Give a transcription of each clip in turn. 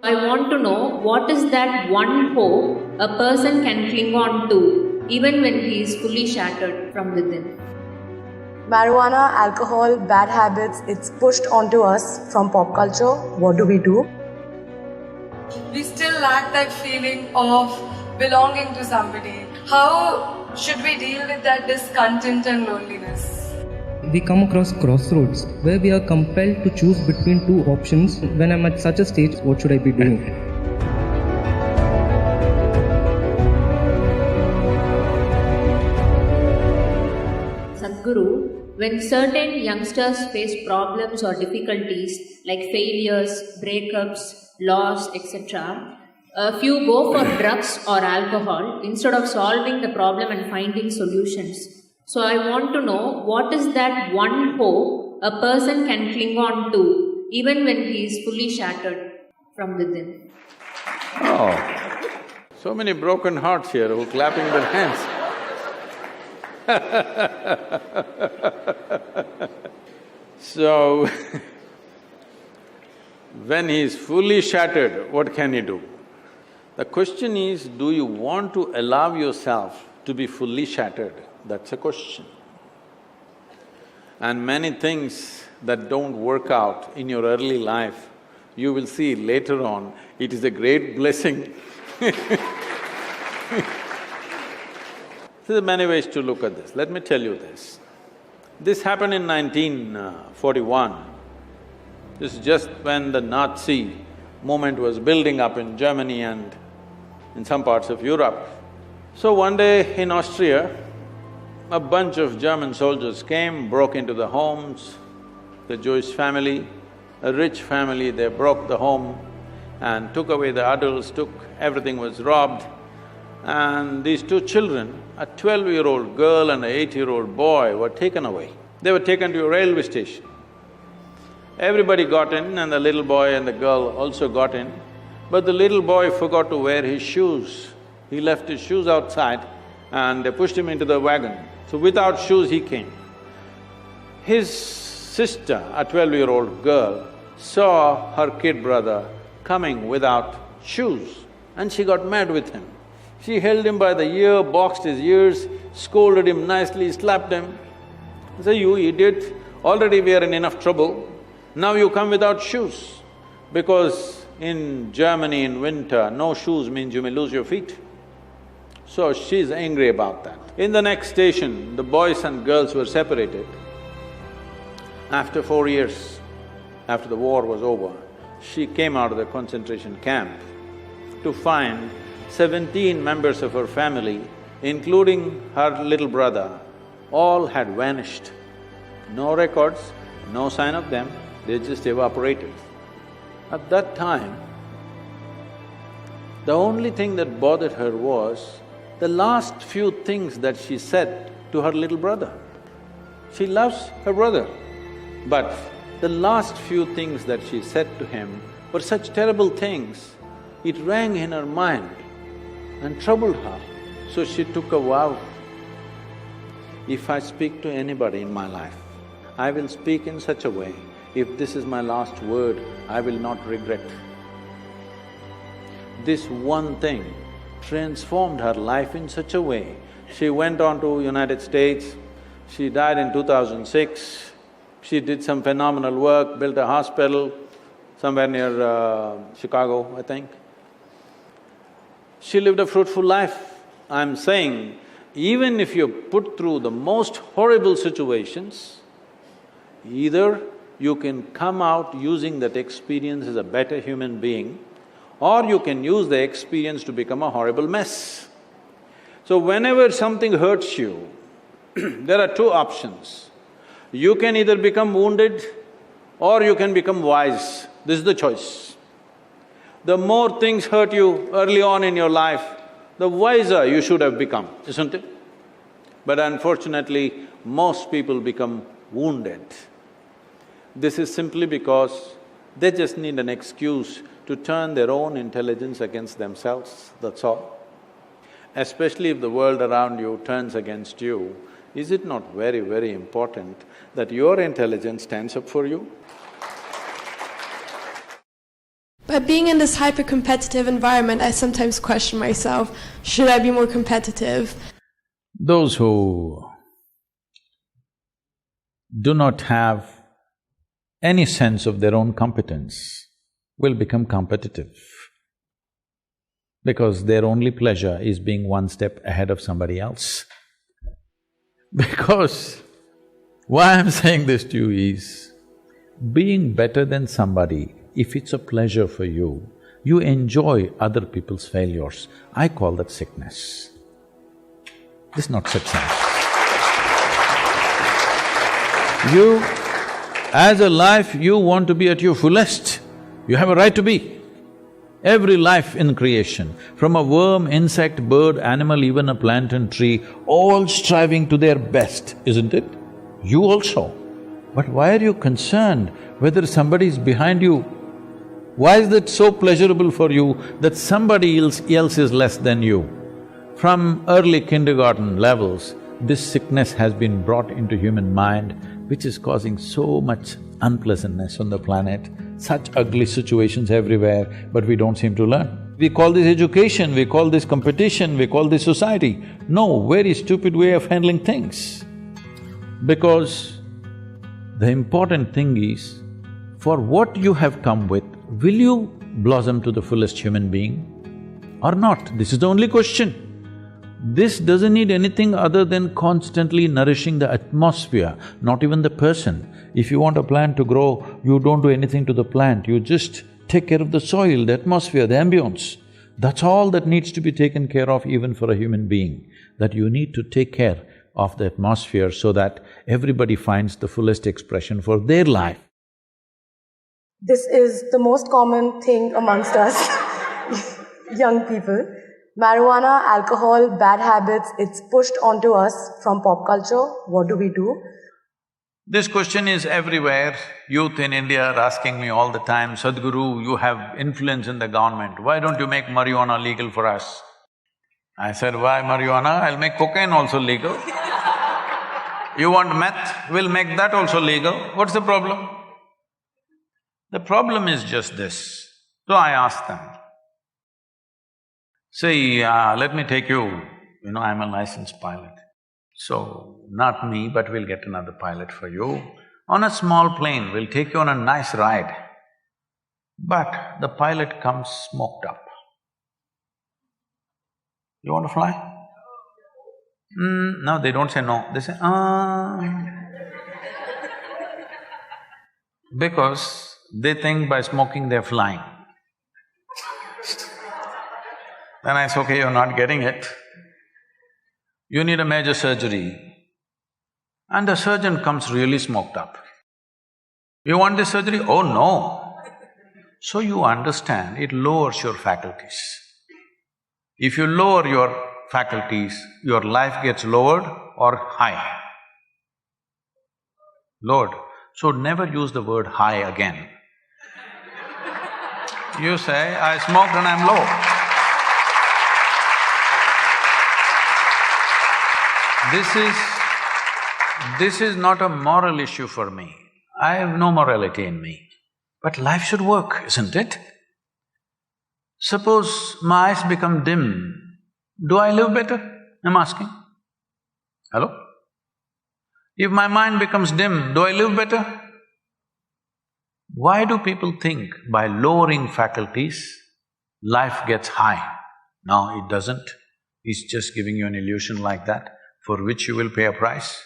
I want to know what is that one hope a person can cling on to even when he is fully shattered from within. Marijuana, alcohol, bad habits, it's pushed onto us from pop culture. What do? We still lack that feeling of belonging to somebody. How should we deal with that discontent and loneliness? We come across crossroads where we are compelled to choose between two options. When I'm at such a stage, what should I be doing? Sadhguru, when certain youngsters face problems or difficulties like failures, breakups, loss, etc., a few go for drugs or alcohol instead of solving the problem and finding solutions. So I want to know what is that one hope a person can cling on to even when he is fully shattered from within. Oh, so many broken hearts here who are clapping their hands. So, when he is fully shattered, what can he do? The question is, do you want to allow yourself to be fully shattered? That's a question. And many things that don't work out in your early life, you will see later on, it is a great blessing. There are many ways to look at this. Let me tell you this. This happened in 1941. This is just when the Nazi movement was building up in Germany and in some parts of Europe. So one day in Austria, a bunch of German soldiers came, broke into the homes, the Jewish family, a rich family, they broke the home and took away the adults, everything was robbed. And these two children, a 12-year-old girl and an 8-year-old boy, were taken away. They were taken to a railway station. Everybody got in and the little boy and the girl also got in, but the little boy forgot to wear his shoes. He left his shoes outside and they pushed him into the wagon. So without shoes he came. His sister, a 12-year-old girl, saw her kid brother coming without shoes and she got mad with him. She held him by the ear, boxed his ears, scolded him nicely, slapped him. Say, "You idiot, already we are in enough trouble, now you come without shoes." Because in Germany in winter, no shoes means you may lose your feet. So she's angry about that. In the next station, the boys and girls were separated. After 4 years, after the war was over, she came out of the concentration camp to find 17 members of her family, including her little brother, all had vanished. No records, no sign of them, they just evaporated. At that time, the only thing that bothered her was the last few things that she said to her little brother. She loves her brother, but the last few things that she said to him were such terrible things, it rang in her mind and troubled her. So she took a vow, if I speak to anybody in my life, I will speak in such a way, if this is my last word, I will not regret. This one thing transformed her life in such a way. She went on to United States, she died in 2006, she did some phenomenal work, built a hospital somewhere near Chicago, I think. She lived a fruitful life. I'm saying, even if you're put through the most horrible situations, either you can come out using that experience as a better human being, or you can use the experience to become a horrible mess. So whenever something hurts you, there are two options. You can either become wounded or you can become wise. This is the choice. The more things hurt you early on in your life, the wiser you should have become, isn't it? But unfortunately, most people become wounded. This is simply because they just need an excuse to turn their own intelligence against themselves, that's all. Especially if the world around you turns against you, is it not very, very important that your intelligence stands up for you? being in this hyper-competitive environment, I sometimes question myself, should I be more competitive? Those who do not have any sense of their own competence will become competitive because their only pleasure is being one step ahead of somebody else. Because why I'm saying this to you is, being better than somebody, if it's a pleasure for you, you enjoy other people's failures. I call that sickness. This is not success. You, as a life, you want to be at your fullest. You have a right to be. Every life in creation, from a worm, insect, bird, animal, even a plant and tree, all striving to their best, isn't it? You also. But why are you concerned whether somebody is behind you? Why is it so pleasurable for you that somebody else is less than you? From early kindergarten levels, this sickness has been brought into human mind, which is causing so much unpleasantness on the planet, such ugly situations everywhere, but we don't seem to learn. We call this education, we call this competition, we call this society. No, very stupid way of handling things. Because the important thing is, for what you have come with, will you blossom to the fullest human being or not? This is the only question. This doesn't need anything other than constantly nourishing the atmosphere, not even the person. If you want a plant to grow, you don't do anything to the plant, you just take care of the soil, the atmosphere, the ambience. That's all that needs to be taken care of even for a human being, that you need to take care of the atmosphere so that everybody finds the fullest expression for their life. This is the most common thing amongst us, young people. Marijuana, alcohol, bad habits, it's pushed onto us from pop culture. What do we do? This question is everywhere. Youth in India are asking me all the time, Sadhguru, you have influence in the government, why don't you make marijuana legal for us? I said, why marijuana? I'll make cocaine also legal. You want meth? We'll make that also legal. What's the problem? The problem is just this. So I asked them, say, let me take you, I'm a licensed pilot. So, not me, but we'll get another pilot for you. On a small plane, we'll take you on a nice ride. But the pilot comes smoked up. You want to fly? No, they don't say no, they say, because they think by smoking they're flying. Then I say, okay, you're not getting it. You need a major surgery. And the surgeon comes really smoked up. You want this surgery? Oh no. So you understand, it lowers your faculties. If you lower your faculties, your life gets lowered or high. Lowered. So never use the word high again. You say, I smoked and I'm low. This is not a moral issue for me. I have no morality in me. But life should work, isn't it? Suppose my eyes become dim, do I live better? I'm asking. Hello? If my mind becomes dim, do I live better? Why do people think by lowering faculties, life gets high? No, it doesn't. It's just giving you an illusion like that, for which you will pay a price.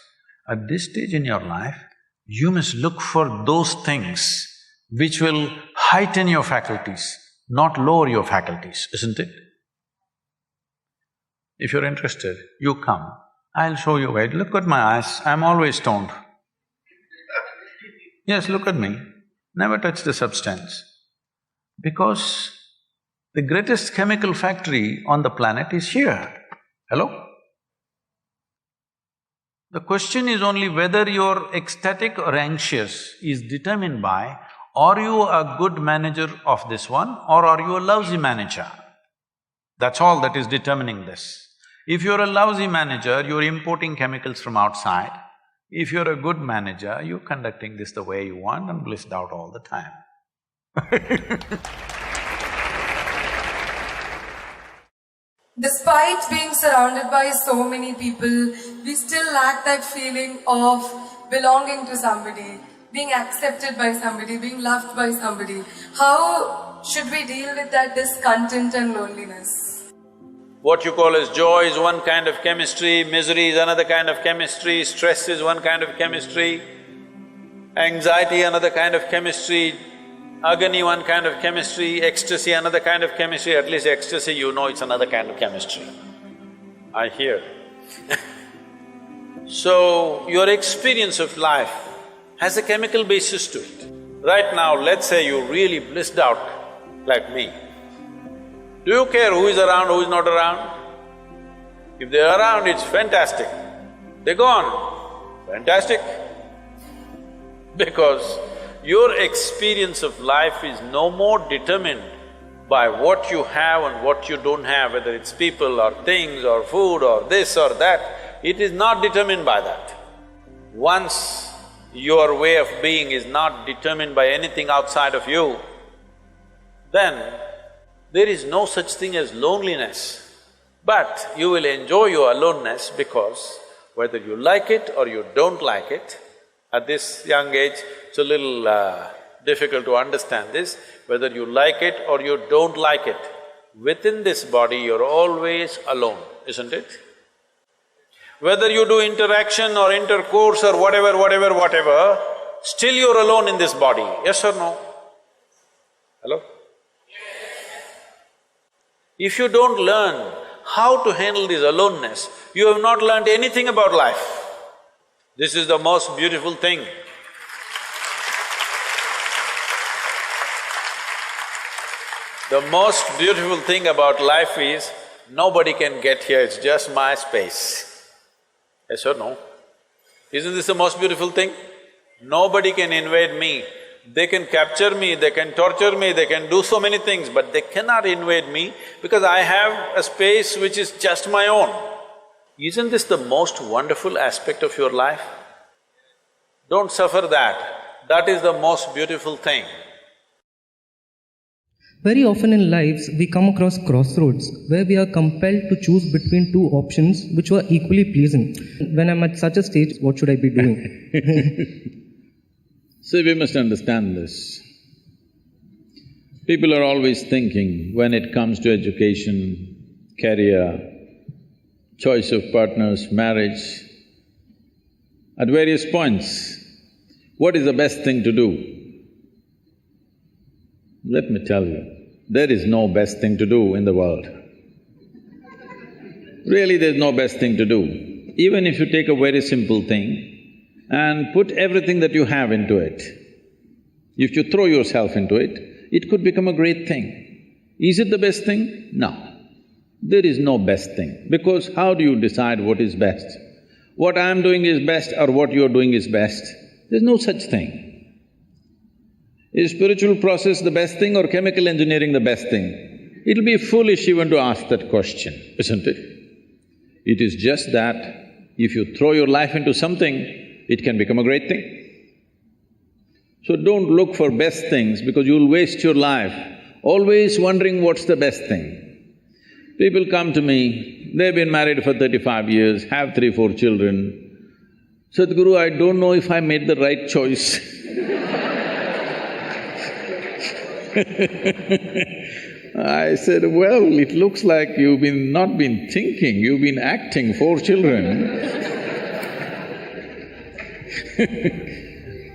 At this stage in your life, you must look for those things which will heighten your faculties, not lower your faculties, isn't it? If you're interested, you come, I'll show you where. Look at my eyes, I'm always stoned. Yes, look at me, never touch the substance. Because the greatest chemical factory on the planet is here. Hello? The question is only whether you're ecstatic or anxious is determined by, are you a good manager of this one or are you a lousy manager? That's all that is determining this. If you're a lousy manager, you're importing chemicals from outside. If you're a good manager, you're conducting this the way you want and blissed out all the time. Despite being surrounded by so many people, we still lack that feeling of belonging to somebody, being accepted by somebody, being loved by somebody. How should we deal with that discontent and loneliness? What you call as joy is one kind of chemistry, misery is another kind of chemistry, stress is one kind of chemistry, anxiety another kind of chemistry, agony one kind of chemistry, ecstasy another kind of chemistry. At least ecstasy, you know it's another kind of chemistry. I hear. So, your experience of life has a chemical basis to it. Right now, let's say you really blissed out like me. Do you care who is around, who is not around? If they're around, it's fantastic. They're gone, fantastic. Because your experience of life is no more determined by what you have and what you don't have, whether it's people or things or food or this or that. It is not determined by that. Once your way of being is not determined by anything outside of you, then there is no such thing as loneliness. But you will enjoy your aloneness because whether you like it or you don't like it, at this young age, it's a little difficult to understand this, whether you like it or you don't like it, within this body you're always alone, isn't it? Whether you do interaction or intercourse or whatever, still you're alone in this body, yes or no? Hello? If you don't learn how to handle this aloneness, you have not learned anything about life. This is the most beautiful thing. The most beautiful thing about life is, nobody can get here, it's just my space. Yes or no? Isn't this the most beautiful thing? Nobody can invade me. They can capture me, they can torture me, they can do so many things, but they cannot invade me because I have a space which is just my own. Isn't this the most wonderful aspect of your life? Don't suffer that. That is the most beautiful thing. Very often in lives, we come across crossroads where we are compelled to choose between two options which were equally pleasing. When I'm at such a stage, what should I be doing? See, we must understand this. People are always thinking when it comes to education, career, choice of partners, marriage, at various points, what is the best thing to do? Let me tell you, there is no best thing to do in the world. Really, there's no best thing to do. Even if you take a very simple thing and put everything that you have into it, if you throw yourself into it, it could become a great thing. Is it the best thing? No. There is no best thing, because how do you decide what is best? What I'm doing is best or what you're doing is best? There's no such thing. Is spiritual process the best thing or chemical engineering the best thing? It'll be foolish even to ask that question, isn't it? It is just that if you throw your life into something, it can become a great thing. So don't look for best things because you'll waste your life always wondering what's the best thing. People come to me, they've been married for 35 years, have 3-4 children. Sadhguru, I don't know if I made the right choice. I said, well, it looks like you've not been thinking, you've been acting 4 children.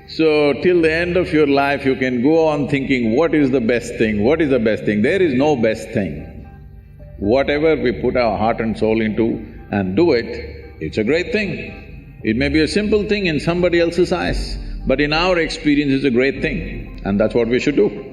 So, till the end of your life, you can go on thinking, what is the best thing, what is the best thing? There is no best thing. Whatever we put our heart and soul into and do it, it's a great thing. It may be a simple thing in somebody else's eyes, but in our experience it's a great thing, and that's what we should do.